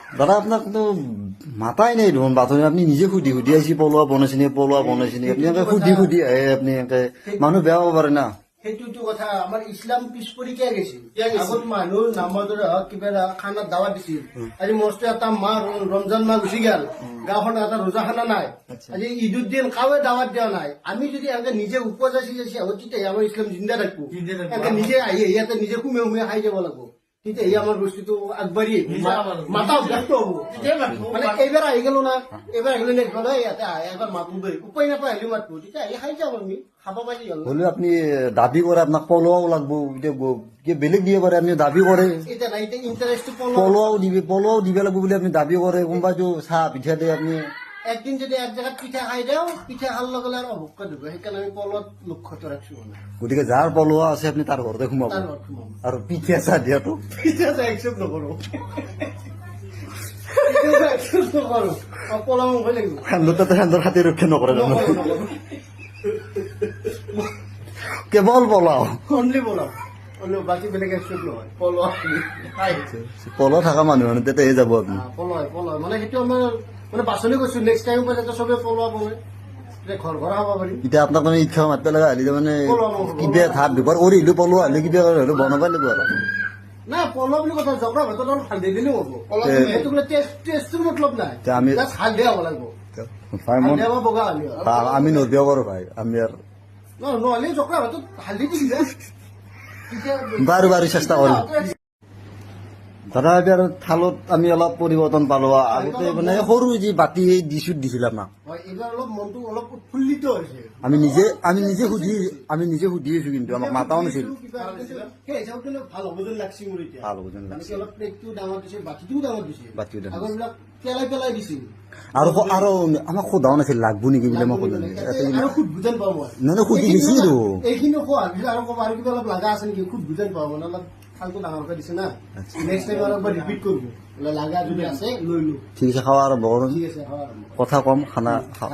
দাদা আপনার তো মাথায় নেই দেখুন বাথরুমে আপনি নিজে খুদি খুদি আইসি পলোয়া বনাইছিনি আপনি এনেকে খুদি খুদি আহে আপনি এনেকে মানুহ বেয়া হব পাৰে না সেইটোতো কথা আমাৰ ইছলাম পিছ পৰি কিয় গৈছিল আগত মানুহ নামাজৰে হওক কিবা খানাত দাৱাত দিছিল আজি মস্ত এটা মাহ ৰমজান মাহ গুচি গেল গাঁওখনত এটা ৰোজাখানা নাই আজি ঈদুৰ দিন কাৱে দাৱাত দিয়া নাই আমি যদি এনেকে নিজে উপবাস আছি আহো তেতিয়াহে আমাৰ ইছলাম জিন্দা থাকিব এনেকে নিজে আহি ইয়াতে নিজে সুমে সুমে খাই যাব লাগিব তেতিয়াহে আমাৰ বস্তুটো আগবাঢ়ি মাতা ব্যস্ত হব মানে এইবাৰ আহি গেলো না এইবাৰ আহিলে নেক্সট বাৰ ইয়াতে আহে এবাৰ মাতো দেই উপায় নাপায় আহিলে মাতো তেতিয়া আহি খাই যাম আমি খাব পাৰি গ'ল হলেও আপনি দাবী কৰে আপোনাক পলোৱাও লাগব এতিয়া বেলেগ দিব পাৰে আপনি দাবী কৰে এতিয়া নাই এতিয়া ইণ্টাৰেষ্টটো পলোৱাও দিব লাগব বুলি আপনি দাবী কৰে কোনোবাইতো চাহ পিঠা দিয়ে আপনি একদিন যদি এক জায়গাত পিঠা খাই দিওঁ পিঠা খাল লগে লগে অভুক্ত দিব সেইকাৰণে আমি পলত লক্ষ্যটো ৰাখিছো মানে গতিকে যাৰ পলোৱা আছে আপনি তাৰ ঘৰতে সোমাব তাৰ ঘৰত সোমাম আৰু পিঠা চাহ দিয়াটো পিঠা চাহ একচেপ্ট নকৰো একচেপ্ট নকৰো পলাও হ'ব লাগিব সান্দৰ খাতি ৰক্ষা নকৰে কেৱল পলাও অনলি পলাও বাকী বেলেগ একচেপ্ট নহয় পলোৱা পলোৱা থকা মানুহ তেতিয়াহে যাব আপনি পলোৱা মানে সেইটো আমাৰ মানে বাছনি কৰিছো নেক্সট টাইম যাতে চবে পলোৱা পৰে ঘৰ ঘৰ খাব পাৰিম এতিয়া আপোনাক মানে ইচ্ছা মাতিব লগা আহিলে মানে কিবা ভাত ব্যৱহাৰ কৰিলো পলোৱা হ'লে কিবা হ'লেও বনাব লাগিব আৰু না পলোৱা বুলি কথা জগৰা ভাতত অলপ হালধি দিলেও হ'ব সেইটো বোলে টেষ্টটোৰ মতলব নাই আমি হালধি হ'ব লাগিব হালধি বা বগা হ'লে আমি নদিয়া পাৰো ভাই আমি আৰু নহ'লে জগৰা ভাতত হালধি দি দিলে বাৰু চেষ্টা কৰিম দাদা এতিয়া থালত আমি অলপ পৰিৱৰ্তন পালো আগতে মানে সৰু যি বাতি ডিচুত দিছিল আমাক এইবাৰ অলপ মনটো অলপ উৎফুল্লিত হৈছে আমি নিজে সুধি আছো কিন্তু আমাক মাতাও নাছিল সেই হিচাপত ভাল হ'ব যেন লাগছে মোৰ এতিয়া ভাল হ'ব যেন লাগছে অলপ প্লেটটো ডাঙৰ দিছে বাতিটোও ডাঙৰ দিছে বাতিও ডাঙৰ আগৰবিলাক পেলাই দিছিল আৰু আমাক সোধাও নাছিল লাগব নেকি বুলি মই ক'লো আৰু খুব বুজান পাওঁ মই নহয় সুধি দিছিলো এইখিনি খোৱা আৰু ক'ব আৰু কিবা অলপ লাগা আছে নেকি খুব বুজান পাওঁ মানে অলপ খালটো ডাঙৰকৈ দিছে না নেক্সট টাইম আৰু একবাৰ ৰিপিট কৰিব লাগা যদি আছে লৈ লো ঠিক আছে খাৱা আৰম্ভ কৰোঁ ঠিক আছে কথা কম খানা খাওঁ